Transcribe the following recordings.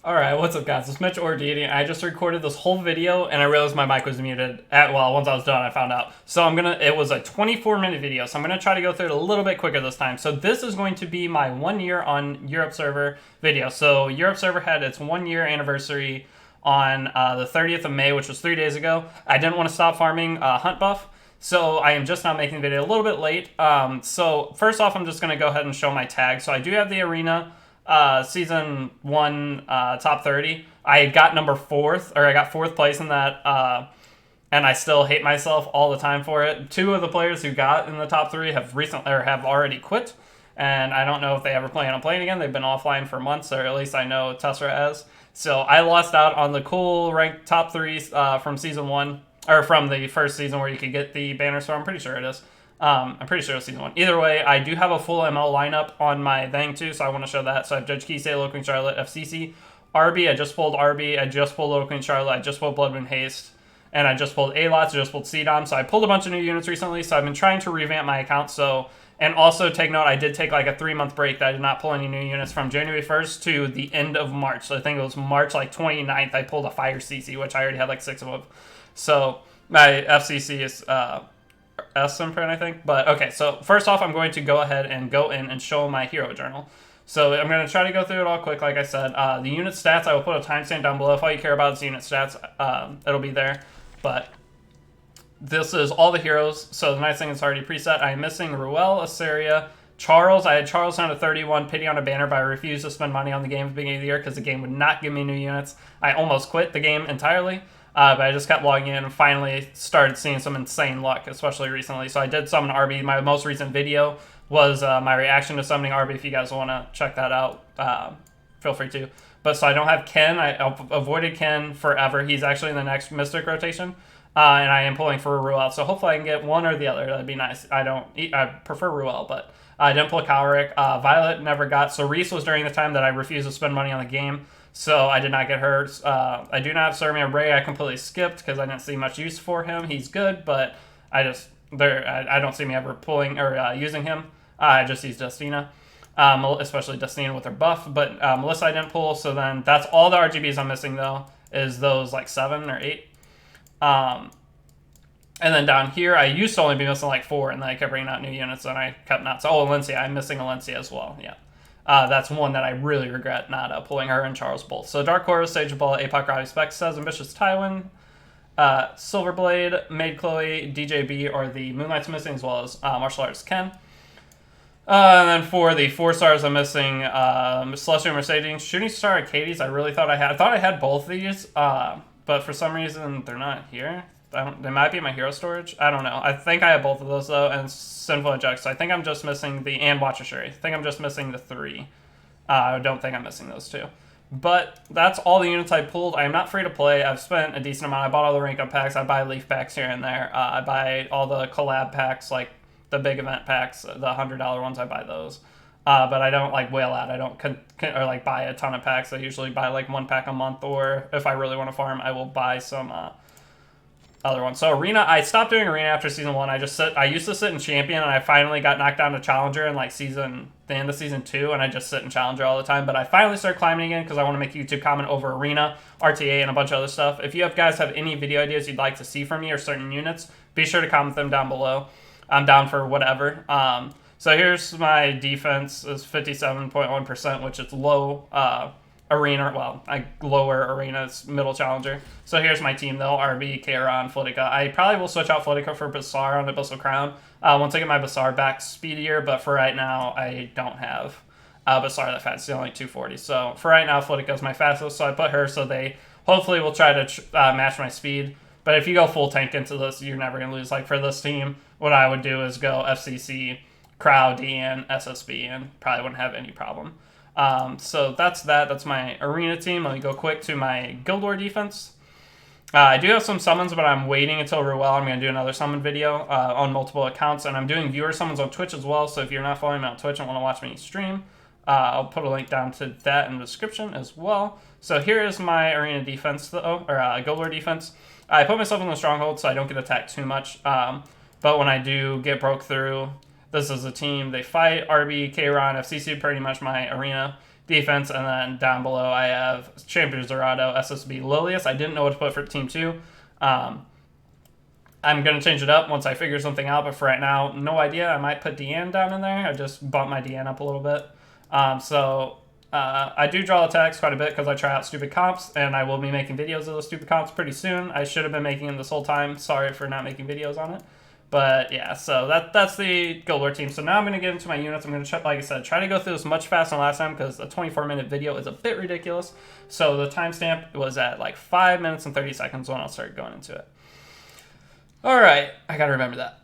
Alright, what's up guys? It's Mitch or Deity, and I just recorded this whole video and I realized my mic was muted once I was done I found out. So it was a 24-minute video, so I'm gonna try to go through it a little bit quicker this time. So this is going to be my 1 year on Europe server video. So Europe server had its 1 year anniversary on the 30th of May, which was 3 days ago. I didn't want to stop farming hunt buff, so I am just now making the video a little bit late. So first off, I'm just gonna go ahead and show my tag. So I do have the arena season 1 top 30. I got I got fourth place in that, and I still hate myself all the time for it. Two of the players who got in the top 3 have already quit, and I don't know if they ever plan on playing again. They've been offline for months, or at least I know Tessera has. So I lost out on the cool ranked top 3s from season 1, or from the first season where you could get the banners. So I'm pretty sure it is. I'm pretty sure it was season 1. Either way, I do have a full ML lineup on my thing too, so I want to show that. So I have Judge Kisei, Little Queen Charlotte, FCC, RB. I just pulled RB. I just pulled Little Queen Charlotte. I just pulled Bloodwind Haste. And I just pulled A-Lots. I just pulled CDOM. So I pulled a bunch of new units recently, so I've been trying to revamp my account. So, and also take note, I did take like a 3-month break that I did not pull any new units from January 1st to the end of March. So I think it was March like 29th. I pulled a Fire CC, which I already had like 6 of them. So my FCC is S imprint, I think. But okay, so first off, I'm going to go ahead and go in and show my hero journal. So I'm going to try to go through it all quick, like I said. The unit stats, I will put a timestamp down below. If all you care about is the unit stats, it'll be there. But this is all the heroes. So the nice thing is already preset. I am missing Ruel, Assyria, Charles. I had Charles down to 31, pity on a banner, but I refused to spend money on the game at the beginning of the year because the game would not give me new units. I almost quit the game entirely. But I just kept logging in and finally started seeing some insane luck, especially recently. So I did summon RB. My most recent video was my reaction to summoning RB. If you guys want to check that out, feel free to. But so I don't have Ken. I avoided Ken forever. He's actually in the next Mystic rotation. And I am pulling for Ruel. So hopefully I can get one or the other. That'd be nice. I prefer Ruel, but I didn't pull Cowrick. Violet never got. So Reese was during the time that I refused to spend money on the game. So I did not get hurt. I do not have Sermia Bray. I completely skipped because I didn't see much use for him. He's good, but I don't see me ever pulling or using him. I just use Destina, especially Destina with her buff. But Melissa I didn't pull, so then that's all the RGBs I'm missing, though, is those like 7 or 8. And then down here, I used to only be missing like 4, and then I kept bringing out new units, and I kept not. So, Alencia, I'm missing Alencia as well, yeah. That's one that I really regret not pulling her and Charles both. So Dark Horus, Sage of Ball, Apoc, Robbie Specs, says Ambitious Tywin, Silverblade, Maid Chloe, DJB are the Moonlight's missing, as well as Martial Arts Ken. And then for the 4 stars, I'm missing Celestial Mercedes, Shooting Star, Arcades. I really thought I had both of these, but for some reason they're not here. They might be in my hero storage. I don't know. I think I have both of those, though, and Sinful Eject. So I think I'm just missing and Watcher Shuri. I think I'm just missing the 3. I don't think I'm missing those 2. But that's all the units I pulled. I am not free to play. I've spent a decent amount. I bought all the rank up packs. I buy leaf packs here and there. I buy all the collab packs, like the big event packs, the $100 ones. I buy those. But I don't like whale out. I don't or like buy a ton of packs. I usually buy like 1 pack a month, or if I really want to farm, I will buy some other one. So Arena, I stopped doing Arena after season 1. I used to sit in Champion, and I finally got knocked down to Challenger in like the end of season 2, and I just sit in Challenger all the time. But I finally started climbing again because I want to make a YouTube comment over Arena, RTA, and a bunch of other stuff. If you guys have any video ideas you'd like to see from me or certain units, be sure to comment them down below. I'm down for whatever. So here's my defense is 57.1%, which is low. Arena, well, lower Arena's middle challenger. So here's my team, though. RB, Kairon, Flitica. I probably will switch out Flitica for Bassar on Abyssal Crown once I get my Bassar back speedier, but for right now, I don't have Bassar that fast. It's only 240. So for right now, Flitica is my fastest, so I put her so they hopefully will try to match my speed. But if you go full tank into this, you're never going to lose. Like for this team, what I would do is go FCC, Crow, DN, SSB, and probably wouldn't have any problem. So that's that. That's my arena team. Let me go quick to my Guild War defense. I do have some summons, but I'm waiting until Ruel. I'm going to do another summon video on multiple accounts, and I'm doing viewer summons on Twitch as well. So if you're not following me on Twitch and want to watch me stream, I'll put a link down to that in the description as well. So here is my arena defense, though, or Guild War defense. I put myself in the stronghold so I don't get attacked too much. But when I do get broke through, this is a team. They fight RB, Kairon, FCC, pretty much my arena. defense, and then down below I have Champion Zerato, SSB Lilius. I didn't know what to put for Team 2. I'm going to change it up once I figure something out, but for right now, no idea. I might put Deanne down in there. I just bumped my Deanne up a little bit. I do draw attacks quite a bit because I try out stupid comps, and I will be making videos of those stupid comps pretty soon. I should have been making them this whole time. Sorry for not making videos on it. But yeah, so that's the Guild War team. So now I'm going to get into my units. I'm going to, like I said, try to go through this much faster than last time because a 24-minute video is a bit ridiculous. So the timestamp was at like 5 minutes and 30 seconds when I'll start going into it. All right, I got to remember that.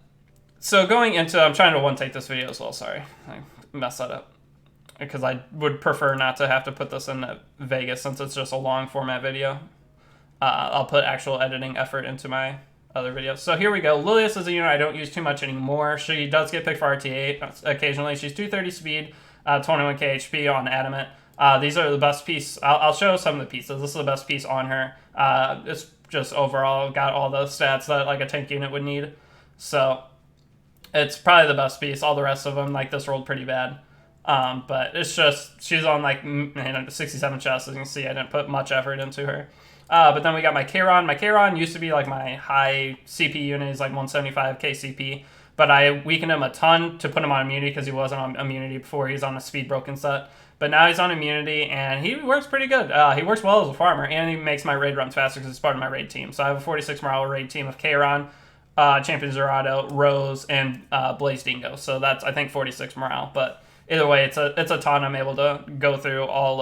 So going into, I'm trying to one-take this video as well. Sorry, I messed that up because I would prefer not to have to put this in Vegas since it's just a long format video. I'll put actual editing effort into my other videos. So here we go. Lilius is a unit I don't use too much anymore. She does get picked for RTA occasionally. She's 230 speed, 21k HP on Adamant. These are the best piece. I'll show some of the pieces. This is the best piece on her. It's just overall got all the stats that like a tank unit would need. So it's probably the best piece. All the rest of them, like this rolled pretty bad. But it's just, she's on like 67 chests. As you can see, I didn't put much effort into her. But then we got my Charon. My Charon used to be like my high CP unit. He's like 175k CP. But I weakened him a ton to put him on immunity because he wasn't on immunity before. He's on a speed broken set. But now he's on immunity, and he works pretty good. He works well as a farmer, and he makes my raid runs faster because he's part of my raid team. So I have a 46 morale raid team of Charon, Champion Zerato, Rose, and Blaze Dingo. So that's, I think, 46 morale. But either way, it's a ton. I'm able to go through all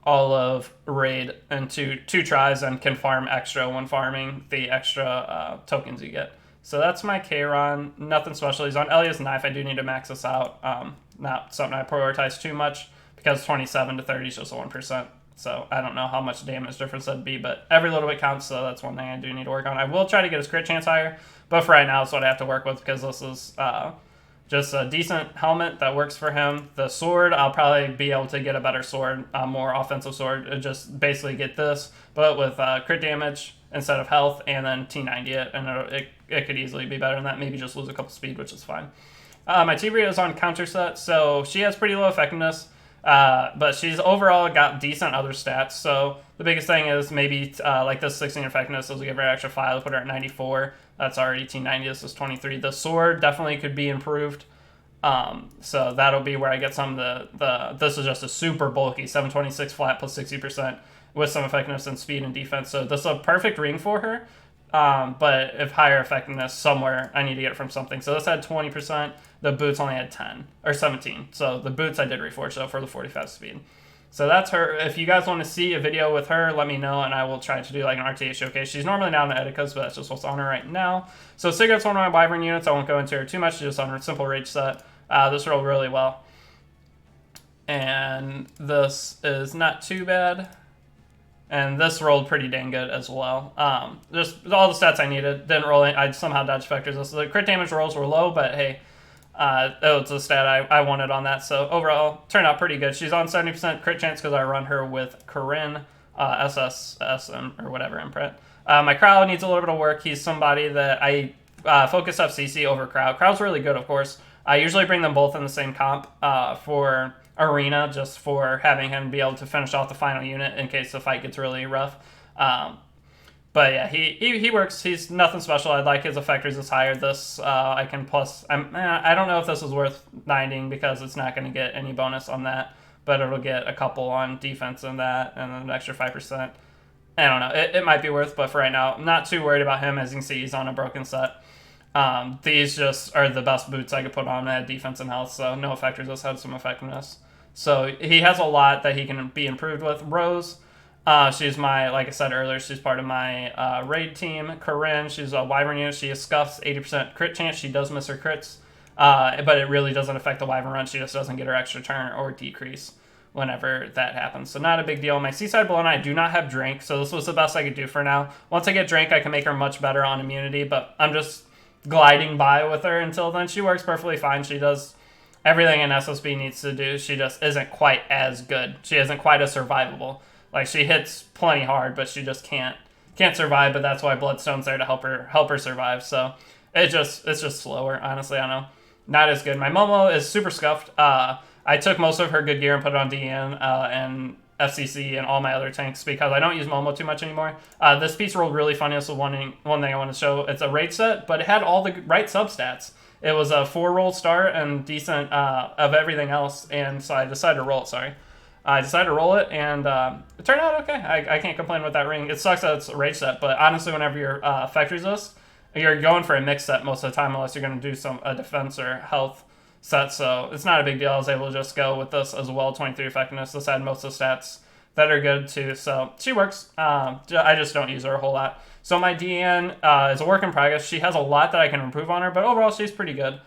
of raid in two tries and can farm extra when farming the extra tokens you get. So that's my Charon. Nothing special. He's on Elias Knife. I do need to max this out. Not something I prioritize too much because 27 to 30 is just a 1%. So I don't know how much damage difference that'd be, but every little bit counts, so that's one thing I do need to work on. I will try to get his crit chance higher, but for right now, it's what I have to work with because this is just a decent helmet that works for him. The sword, I'll probably be able to get a better sword, a more offensive sword. Just basically get this, but with crit damage instead of health, and then T90 it, and it could easily be better than that. Maybe just lose a couple speed, which is fine. My T-Bria is on counter set, so she has pretty low effectiveness, but she's overall got decent other stats. So the biggest thing is maybe like this 16 effectiveness, so we'll give her an extra 5, put her at 94. That's already T90, this is 23. The sword definitely could be improved. So that'll be where I get some of this is just a super bulky 726 flat plus 60% with some effectiveness and speed and defense. So this is a perfect ring for her. But if higher effectiveness somewhere, I need to get it from something. So this had 20%. The boots only had 10 or 17. So the boots I did reforge though for the 45 speed. So that's her. If you guys want to see a video with her, let me know, and I will try to do like an RTA showcase. She's normally down in Edika's, but that's just what's on her right now. So Sigurd's one of my Wyvern units. I won't go into her too much. She's just on her simple rage set. This rolled really well. And this is not too bad. And this rolled pretty dang good as well. Just all the stats I needed. Didn't roll in. I somehow dodged vectors. The crit damage rolls were low, but hey, that was a stat I wanted on that. So overall, turned out pretty good. She's on 70% crit chance because I run her with Corinne, SSS, or whatever, imprint. My Crowd needs a little bit of work. He's somebody that I focus FCC over Crowd. Crowd's really good, of course. I usually bring them both in the same comp for Arena, just for having him be able to finish off the final unit in case the fight gets really rough. But yeah, he works. He's nothing special. I'd like his effectors is higher. This I can plus. I don't know if this is worth 90ing because it's not going to get any bonus on that, but it'll get a couple on defense and that, and then an extra 5%. I don't know. It might be worth, but for right now, I'm not too worried about him. As you can see, he's on a broken set. These just are the best boots I could put on at defense and health, so no effectors. This had some effectiveness. So he has a lot that he can be improved with. Rose, she's my, like I said earlier, she's part of my raid team. Corinne, she's a Wyvern unit. She has scuffs, 80% crit chance. She does miss her crits, but it really doesn't affect the Wyvern run. She just doesn't get her extra turn or decrease whenever that happens. So not a big deal. My Seaside Balloon, I do not have Drink, so this was the best I could do for now. Once I get Drink, I can make her much better on immunity, but I'm just gliding by with her until then. She works perfectly fine. She does everything an SSB needs to do. She just isn't quite as good. She isn't quite as survivable. Like, she hits plenty hard, but she just can't survive. But that's why Bloodstone's there to help her survive. So it's just slower. Honestly, I don't know, not as good. My Momo is super scuffed. I I took most of her good gear and put it on DN and FCC and all my other tanks because I don't use Momo too much anymore. This piece rolled really funny. This is one thing I want to show. It's a raid set, but it had all the right substats. It was a 4-roll start and decent of everything else, and so I decided to roll it, I decided to roll it, and it turned out okay. I can't complain with that ring. It sucks that it's a rage set, but honestly, whenever you're effect resist, you're going for a mix set most of the time unless you're going to do a defense or health set, so it's not a big deal. I was able to just go with this as well. 23 effectiveness. This had most of the stats that are good too, so she works. I just don't use her a whole lot. So my DN is a work in progress. She has a lot that I can improve on her, but overall she's pretty good.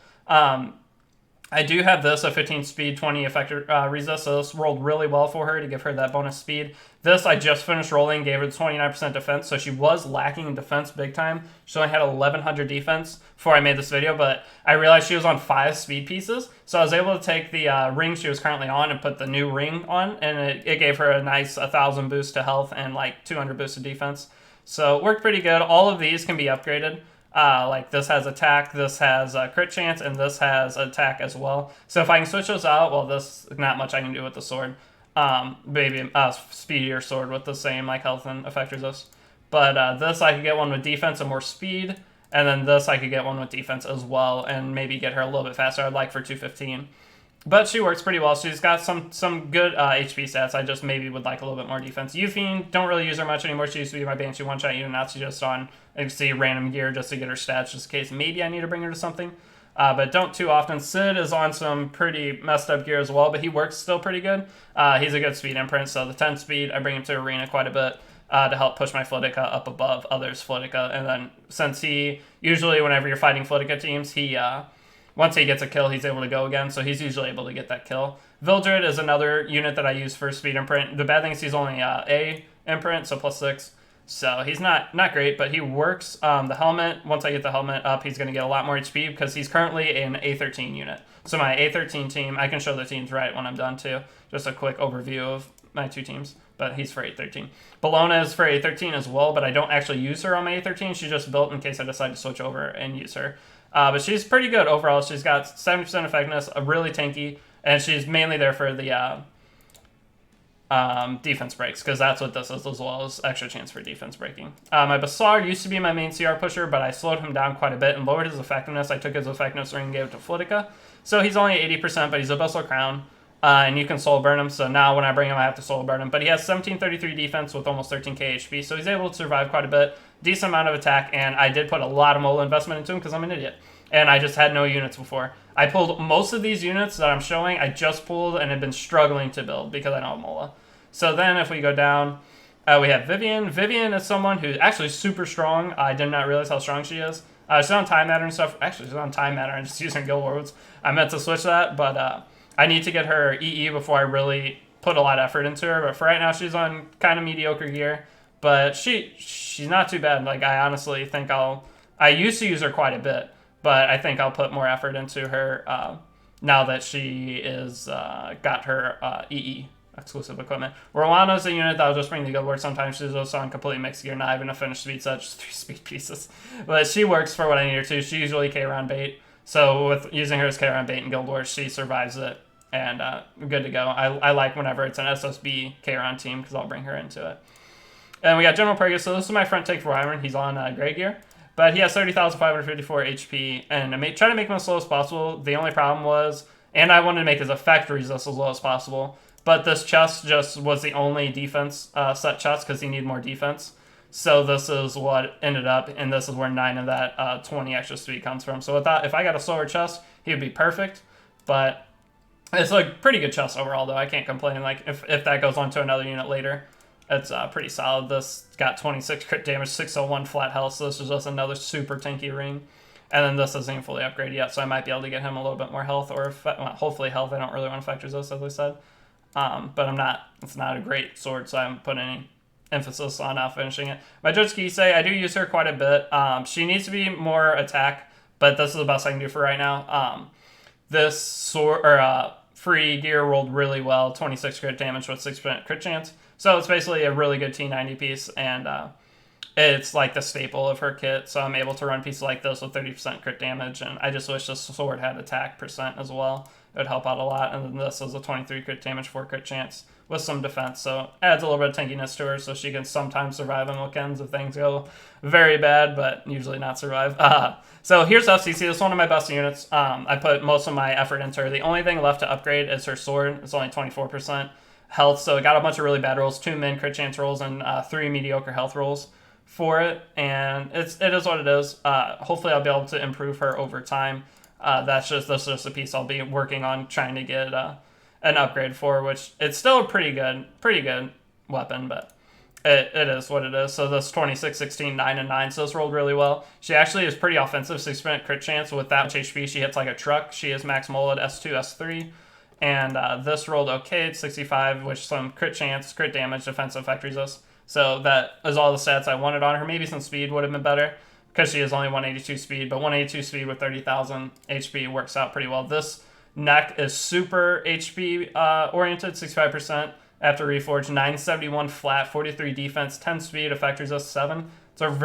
I do have this, a 15 speed, 20 effective resist, so this rolled really well for her to give her that bonus speed. This I just finished rolling, gave her 29% defense, so she was lacking in defense big time. She only had 1100 defense before I made this video, but I realized she was on 5 speed pieces, so I was able to take the ring she was currently on and put the new ring on, and it gave her a nice 1000 boost to health and like 200 boost to defense. So it worked pretty good. All of these can be upgraded. Like this has attack, this has crit chance, and this has attack as well. So if I can switch those out, well, this not much I can do with the sword. Maybe a speedier sword with the same like health and effect resist. But this I could get one with defense and more speed, and then this I could get one with defense as well, and maybe get her a little bit faster. I'd like for 215. But she works pretty well. She's got some good HP stats. I just maybe would like a little bit more defense. Yuffie, don't really use her much anymore. She used to be my Banshee one-shot unit. Now she's just on, you see, random gear just to get her stats, just in case maybe I need to bring her to something. But don't too often. Sid is on some pretty messed up gear as well, but he works still pretty good. He's a good speed imprint, so the 10 speed, I bring him to arena quite a bit to help push my Flitica up above others' Flitica. And then since he, usually whenever you're fighting Flitica teams, he... once he gets a kill, he's able to go again, so he's usually able to get that kill. Vildred is another unit that I use for speed imprint. The bad thing is he's only A imprint, so +6. So he's not great, but he works. The helmet, once I get the helmet up, he's going to get a lot more HP because he's currently an A13 unit. So my A13 team, I can show the teams right when I'm done too. Just a quick overview of my 2 teams, but he's for A13. Bologna is for A13 as well, but I don't actually use her on my A13. She's just built in case I decide to switch over and use her. But she's pretty good overall. She's got 70% effectiveness, really tanky, and she's mainly there for the defense breaks, because that's what this is, as well as extra chance for defense breaking. My Bassar used to be my main CR pusher, but I slowed him down quite a bit and lowered his effectiveness. I took his effectiveness ring and gave it to Flitica. So he's only 80%, but he's Abyssal Crown, and you can soul burn him. So now when I bring him, I have to soul burn him. But he has 1733 defense with almost 13k HP, so he's able to survive quite a bit. Decent amount of attack, and I did put a lot of Mola investment into him because I'm an idiot. And I just had no units before. I pulled most of these units that I'm showing, I just pulled and have been struggling to build because I don't have Mola. So then if we go down, we have Vivian. Vivian is someone who's actually super strong. I did not realize how strong she is. She's on Time Matter and stuff. Actually, she's on Time Matter and just using Guild Wars. I meant to switch that, but I need to get her EE before I really put a lot of effort into her. But for right now, she's on kind of mediocre gear. But she's not too bad. Like, I honestly think I used to use her quite a bit, but I think I'll put more effort into her now that she is got her EE exclusive equipment. Rowana's a unit that I'll just bring to Guild Wars sometimes. She's also on completely mixed gear, not even a finished speed set, just 3 speed pieces. But she works for what I need her to. She's usually K-round bait. So with using her as K-round bait in Guild Wars, she survives it, and good to go. I like whenever it's an SSB K-round team because I'll bring her into it. And we got General Pergus. So this is my front take for Wyvern. He's on gray gear. But he has 30,554 HP, and I try to make him as slow as possible. The only problem was, and I wanted to make his effect resist as low as possible, but this chest just was the only defense set chest because he needed more defense. So this is what ended up, and this is where 9 of that 20 extra speed comes from. So if I got a slower chest, he would be perfect, but it's a pretty good chest overall, though. I can't complain. Like, if that goes on to another unit later, it's pretty solid. This got 26 crit damage, 601 flat health, so this is just another super tanky ring. And then this isn't fully upgraded yet, so I might be able to get him a little bit more health, or hopefully health. I don't really want to factor this, as I said. But it's not a great sword, so I haven't put any emphasis on finishing it. My Judge Kisei, I do use her quite a bit. She needs to be more attack, but this is the best I can do for right now. This sword, free gear rolled really well, 26 crit damage with 6% crit chance. So it's basically a really good T90 piece, and it's like the staple of her kit. So I'm able to run pieces like this with 30% crit damage, and I just wish this sword had attack percent as well. it would help out a lot. And then this is a 23 crit damage, 4 crit chance with some defense, so adds a little bit of tankiness to her, so she can sometimes survive on weekends if things go very bad, but usually not survive. So here's FCC. This is one of my best units. I put most of my effort into her. The only thing left to upgrade is her sword. It's only 24% health, so it got a bunch of really bad rolls, 2 min crit chance rolls, and 3 mediocre health rolls for it, and it is what it is. Hopefully I'll be able to improve her over time. That's just a piece I'll be working on trying to get an upgrade for, which it's still a pretty good weapon, but it is what it is. So this 26, 16, 9, and 9, so this rolled really well. She actually is pretty offensive, 6% crit chance. With that much HP, she hits like a truck. She is max mole at S2, S3, and this rolled okay at 65, which some crit chance, crit damage, defensive effect resist. So that is all the stats I wanted on her. Maybe some speed would have been better, because she is only 182 speed, but 182 speed with 30,000 HP works out pretty well. This neck is super HP oriented, 65% after reforge, 971 flat, 43 defense, 10 speed, effect resist 7. So I'm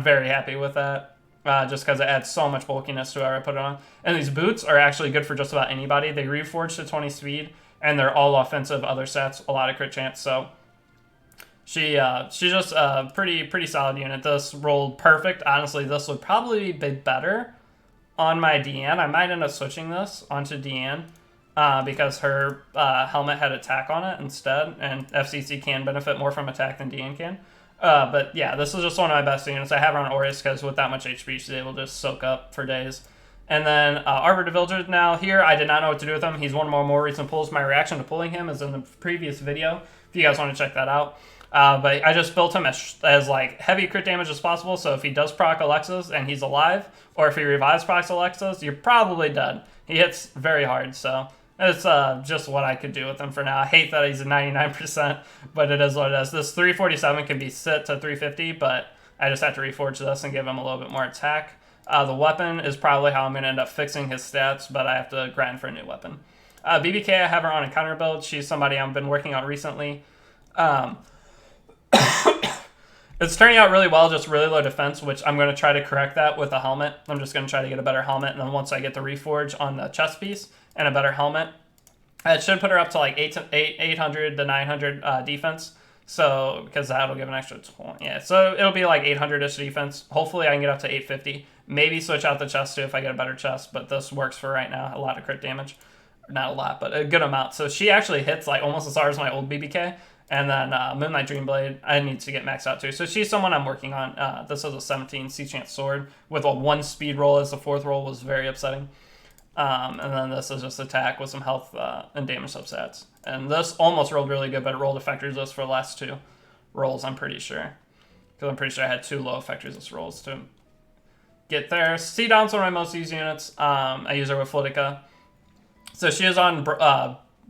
very happy with that, just because it adds so much bulkiness to how I put it on. And these boots are actually good for just about anybody. They reforge to 20 speed, and they're all offensive other stats, a lot of crit chance. So she's just a pretty solid unit. This rolled perfect. Honestly, this would probably be better on my Deanne. I might end up switching this onto Deanne because her helmet had attack on it instead, and FCC can benefit more from attack than Deanne can. But yeah, this is just one of my best units. I have her on Aureus because with that much HP, she's able to just soak up for days. And then Arbor Divillager now here, I did not know what to do with him. He's one of my more recent pulls. My reaction to pulling him is in the previous video, if you guys want to check that out. But I just built him as like heavy crit damage as possible, so if he does proc Alexa's and he's alive, or if he revives procs Alexa's, you're probably dead. He hits very hard, so it's just what I could do with him for now. I hate that he's a 99%, but it is what it is. This 347 can be set to 350, but I just have to reforge this and give him a little bit more attack. The weapon is probably how I'm going to end up fixing his stats, but I have to grind for a new weapon. BBK, I have her on a counter build. She's somebody I've been working on recently. It's turning out really well, just really low defense, which I'm going to try to correct that with a helmet. I'm just going to try to get a better helmet, and then once I get the reforge on the chest piece and a better helmet, it should put her up to like 800 to 900 defense. So, because that'll give an extra 20. Yeah, so it'll be like 800-ish defense. Hopefully I can get up to 850. Maybe switch out the chest too if I get a better chest, but this works for right now. A lot of crit damage. Not a lot, but a good amount. So she actually hits like almost as hard as my old BBK. And then Moonlight Dreamblade, I need to get maxed out too. So she's someone I'm working on. This is a 17 C-Chance sword with a 1 speed roll as the 4th roll was very upsetting. And then this is just attack with some health and damage substats. And this almost rolled really good, but it rolled effect resist for the last 2 rolls, I'm pretty sure. Because I'm pretty sure I had 2 low effect resist rolls to get there. C-Down's one of my most used units. I use her with Flitica. So she is on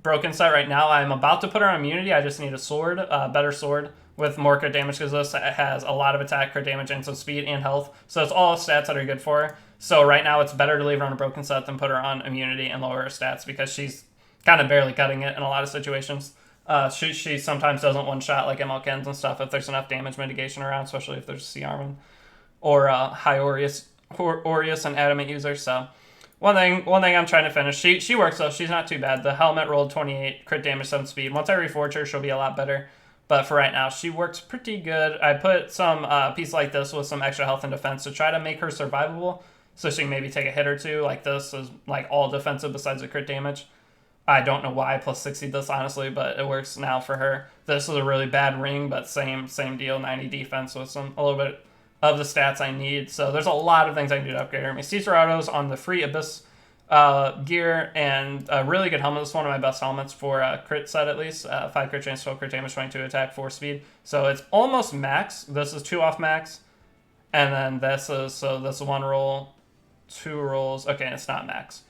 Broken set right now. I'm about to put her on immunity. I just need a sword, better sword with more crit damage, because this has a lot of attack, crit damage, and some speed and health. So it's all stats that are good for her. So right now it's better to leave her on a broken set than put her on immunity and lower her stats, because she's kind of barely cutting it in a lot of situations. She sometimes doesn't one-shot like MLKens and stuff if there's enough damage mitigation around, especially if there's a C-Armin or high Aureus and Adamant user. So One thing I'm trying to finish. She works though. She's not too bad. The helmet rolled 28, crit damage, 7 speed. Once I reforge her, she'll be a lot better. But for right now, she works pretty good. I put some piece like this with some extra health and defense to try to make her survivable, so she can maybe take a hit or two. Like this is like all defensive besides the crit damage. I don't know why I plus 60 this honestly, but it works now for her. This is a really bad ring, but same deal. 90 defense with a little bit of the stats I need. So there's a lot of things I can do to upgrade her. My Cicerado's on the free Abyss gear, and a really good helmet. This is one of my best helmets for crit set at least. 5 crit chance, 12 crit damage, 22 attack, 4 speed. So it's almost max. This is 2 off max. And then this is 1 roll, 2 rolls. Okay, it's not max.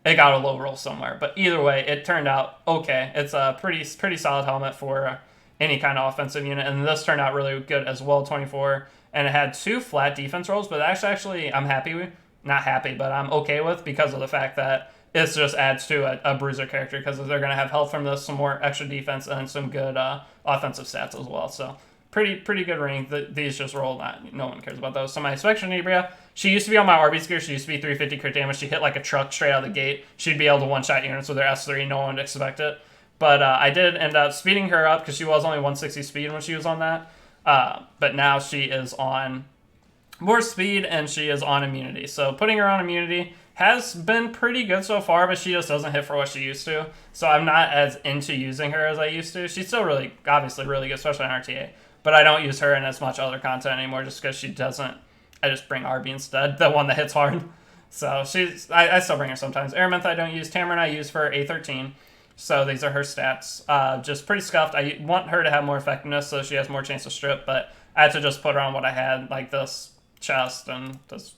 It got a low roll somewhere. But either way, it turned out okay. It's a pretty solid helmet for any kind of offensive unit. And this turned out really good as well, 24. And it had 2 flat defense rolls, but actually I'm happy with. Not happy, but I'm okay with, because of the fact that it just adds to a bruiser character, because they're going to have health from this, some more extra defense, and some good offensive stats as well. So pretty good rank. These just roll. No one cares about those. So my Spectral Inebria, she used to be on my Arby's gear. She used to be 350 crit damage. She hit like a truck straight out of the gate. She'd be able to one-shot units with her S3. No one would expect it. But I did end up speeding her up because she was only 160 speed when she was on that. But now she is on more speed and she is on immunity. So putting her on immunity has been pretty good so far, but she just doesn't hit for what she used to. So I'm not as into using her as I used to. She's still obviously really good, especially on RTA. But I don't use her in as much other content anymore just because she doesn't. I just bring Arby instead, the one that hits hard. So I still bring her sometimes. Aramith I don't use. Tamarin I use for A13. So these are her stats. Just pretty scuffed. I want her to have more effectiveness so she has more chance to strip, but I had to just put her on what I had, like this chest and this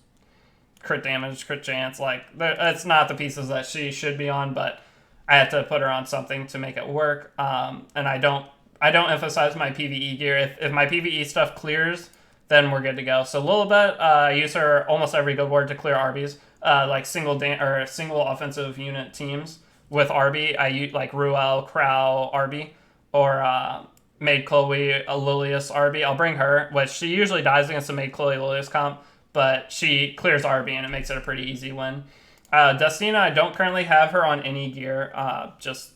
crit damage, crit chance. Like, it's not the pieces that she should be on, but I had to put her on something to make it work. And I don't emphasize my PvE gear. If my PvE stuff clears, then we're good to go. So Lilibet, I use her almost every good ward to clear Arby's, like single offensive unit teams. With Arby, I use like Ruel, Crow, Arby, or Maid Chloe, Lilius, Arby. I'll bring her, which she usually dies against the Maid Chloe Lilius comp, but she clears Arby and it makes it a pretty easy win. Destina, I don't currently have her on any gear. Just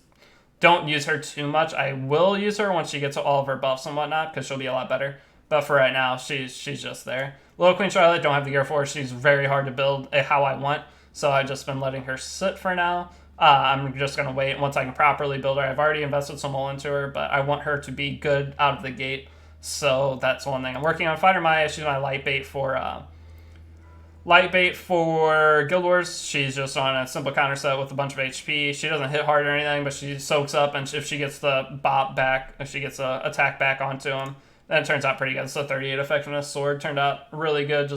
don't use her too much. I will use her once she gets all of her buffs and whatnot because she'll be a lot better. But for right now, she's just there. Little Queen Charlotte, don't have the gear for her. She's very hard to build how I want, so I've just been letting her sit for now. I'm just going to wait once I can properly build her. I've already invested some more into her, but I want her to be good out of the gate. So that's one thing I'm working on. Fighter Maya, she's my light bait for Guild Wars. She's just on a simple counter set with a bunch of HP. She doesn't hit hard or anything, but she soaks up, and if she gets the bop back, if she gets a attack back onto him, then it turns out pretty good. So 38 effectiveness sword turned out really good,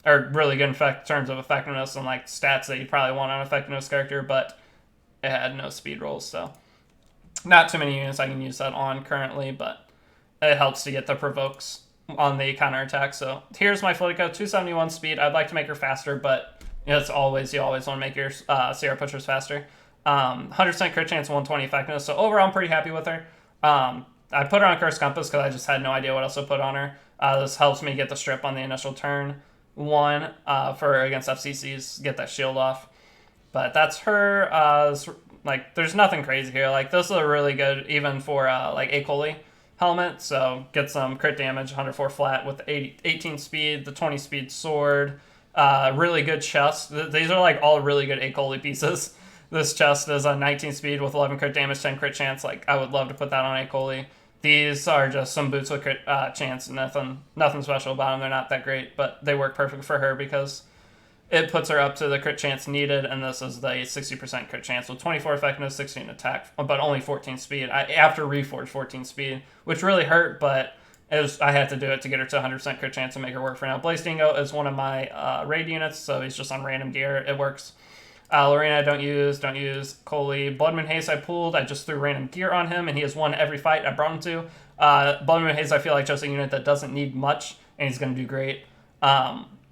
really good in terms of effectiveness and like stats that you probably want on an effectiveness character, but it had no speed rolls, so not too many units I can use that on currently, but it helps to get the provokes on the counterattack. So here's my Flitico, 271 speed. I'd like to make her faster, but you always want to make your Sierra Pushers faster. 100% crit chance, 120 effectiveness. So overall, I'm pretty happy with her. I put her on Curse Compass because I just had no idea what else to put on her. This helps me get the strip on the initial turn one for against FCCs, get that shield off. But that's her. There's nothing crazy here. Like, this is a really good, even for like A. coli helmet. So get some crit damage, 104 flat with 18 speed, the 20 speed sword. Really good chest. These are like all really good A. coli pieces. This chest is a 19 speed with 11 crit damage, 10 crit chance. Like, I would love to put that on A. coli. These are just some boots with crit chance. Nothing special about them. They're not that great, but they work perfect for her because it puts her up to the crit chance needed, and this is the 60% crit chance with 24 effectiveness, 16 attack, but only 14 speed. After Reforge, 14 speed, which really hurt, but I had to do it to get her to 100% crit chance and make her work for now. Blaze Dingo is one of my raid units, so he's just on random gear. It works. Lorena I don't use. Coley. Bloodmoon Haze I pulled. I just threw random gear on him, and he has won every fight I brought him to. Bloodmoon Haze I feel like just a unit that doesn't need much, and he's going to do great.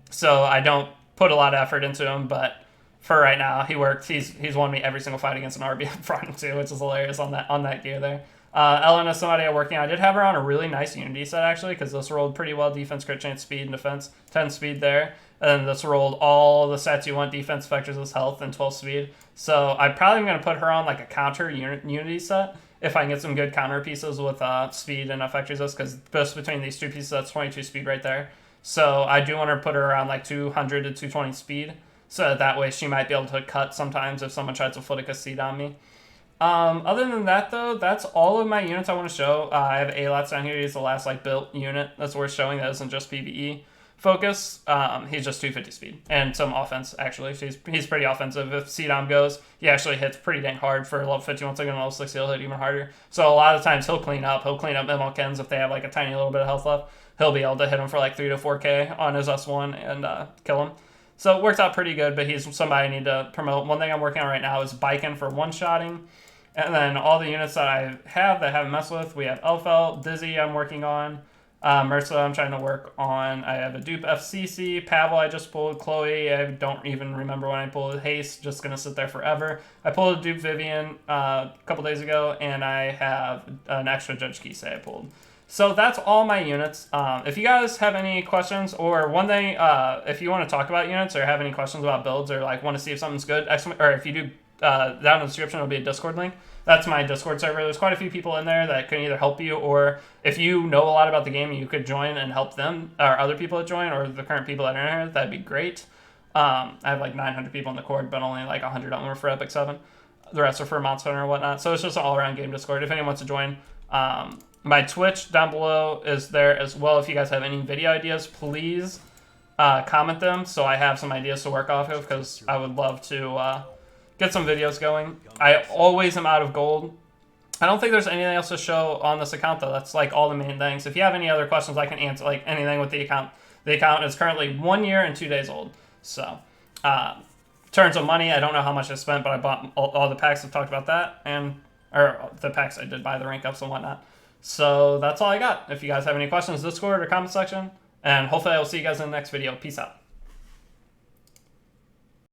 So I don't put a lot of effort into him, but for right now, he worked. He's won me every single fight against an RB I brought him to, which is hilarious on that gear there. Ellen is somebody I'm working on. I did have her on a really nice Unity set, actually, because this rolled pretty well. Defense, crit chance, speed, and defense. 10 speed there. And this rolled all the stats you want. Defense, effectiveness, health, and 12 speed. So I'm probably going to put her on like a counter Unity set if I can get some good counter pieces with speed and effectiveness, because just between these two pieces, that's 22 speed right there. So I do want to put her around like 200 to 220 speed. So that way she might be able to cut sometimes if someone tries to flick a seed on me. Other than that, though, that's all of my units I want to show. I have Alats down here. He's the last like built unit that's worth showing that isn't just PvE focus. He's just 250 speed and some offense, actually. He's pretty offensive. If CDOM goes, he actually hits pretty dang hard for level 50. Once I get on level 60, he'll hit even harder. So a lot of times he'll clean up. He'll clean up MLKens if they have like a tiny little bit of health left. He'll be able to hit him for like 3 to 4k on his S1 and kill him. So it works out pretty good, but he's somebody I need to promote. One thing I'm working on right now is Biking for one-shotting. And then all the units that I have that I haven't messed with, we have Elfelt, Dizzy I'm working on, Mersa I'm trying to work on. I have a Dupe FCC, Pavel I just pulled, Chloe I don't even remember when I pulled, Haste just going to sit there forever. I pulled a Dupe Vivian a couple days ago, and I have an extra Judge Kisei I pulled. So that's all my units. If you guys have any questions, or one thing, if you want to talk about units or have any questions about builds, or like want to see if something's good, or if you do, down in the description will be a Discord link. That's my Discord server. There's quite a few people in there that can either help you, or if you know a lot about the game, you could join and help them, or other people that join, or the current people that are in here. That'd be great. I have like 900 people in the Cord, but only like 100 of them are for Epic 7. The rest are for Monster Hunter or whatnot. So it's just an all-around game Discord. If anyone wants to join, my Twitch down below is there as well. If you guys have any video ideas, please comment them so I have some ideas to work off of, because I would love to get some videos going. I always am out of gold. I don't think there's anything else to show on this account, though. That's like all the main things. If you have any other questions, I can answer like anything with the account. The account is currently 1 year and 2 days old. So, terms of money, I don't know how much I spent, but I bought all the packs. I've talked about that, or the packs I did buy, the rank ups and whatnot. So that's all I got. If you guys have any questions, Discord or comment section, and hopefully I will see you guys in the next video. Peace out.